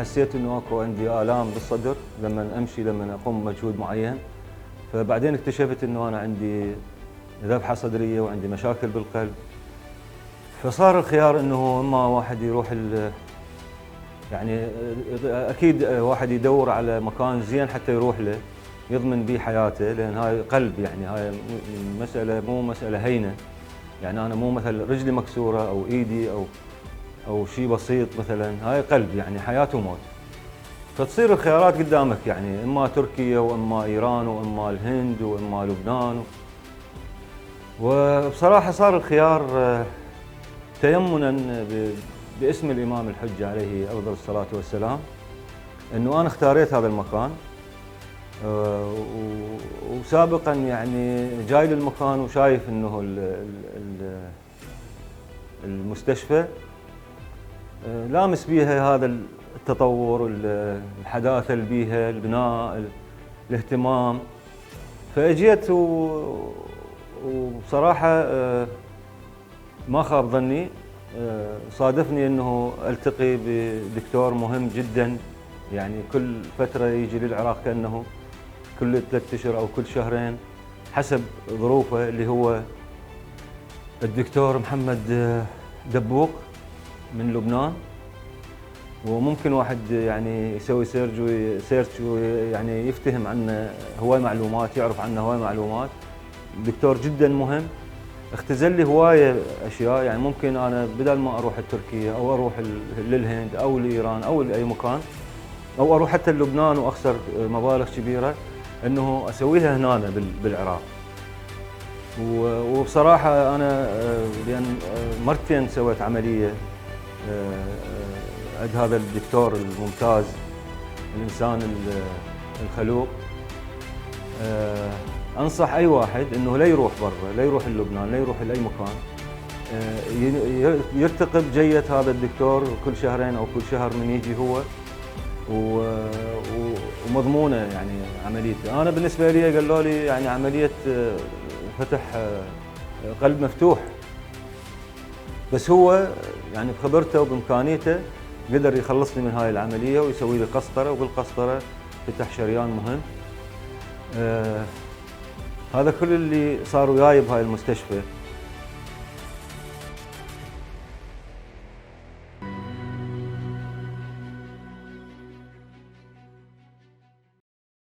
حسيت انه اكو عندي آلام بالصدر لما امشي، لما اقوم بمجهود معين. فبعدين اكتشفت انه انا عندي ذبحة صدرية وعندي مشاكل بالقلب. فصار الخيار انه اما واحد يروح يعني اكيد واحد يدور على مكان زين حتى يروح له يضمن به حياته، لان هاي قلب، يعني هاي مسألة مو مسألة هينة. يعني انا مو مثلا رجلي مكسورة او ايدي او شيء بسيط، مثلا هاي قلب، يعني حياة وموت. فتصير الخيارات قدامك، يعني اما تركيا واما ايران واما الهند واما لبنان. وبصراحة صار الخيار تيمنا باسم الإمام الحجة عليه أفضل الصلاة والسلام، أنه أنا اختاريت هذا المكان. وسابقا يعني جاي للمكان وشايف أنه المستشفى لامس بيها هذا التطور، الحداثة اللي بيها، البناء، الاهتمام. فأجيت وبصراحة ما خاب ظني، صادفني انه التقي بدكتور مهم جدا، يعني كل فتره يجي للعراق كانه كل 3 اشهر او كل شهرين حسب ظروفه، اللي هو الدكتور محمد دبوق من لبنان. وممكن واحد يعني يسوي سيرش ويعني يفتهم عنه هواي معلومات، يعرف عنه هواي معلومات. دكتور جدا مهم، اختزل لي هوايه اشياء. يعني ممكن انا بدل ما اروح تركيا او اروح للهند او لايران او لاي مكان، او اروح حتى لبنان واخسر مبالغ كبيره، انه اسويها هنا بالعراق. وبصراحه انا لان مرتين سويت عمليه عند هذا الدكتور الممتاز، الانسان الخلوق. انصح اي واحد انه لا يروح برا، لا يروح للبنان، لا يروح لاي مكان، يرتقب جية هذا الدكتور كل شهرين او كل شهر من يجي هو، ومضمونه يعني عمليته. انا بالنسبه لي قالوا لي يعني عمليه فتح قلب مفتوح، بس هو يعني بخبرته وبامكانيته قدر يخلصني من هاي العمليه ويسوي لي قسطره، وبالقسطره فتح شريان مهم. هذا كل اللي صار وياي بهاي المستشفى.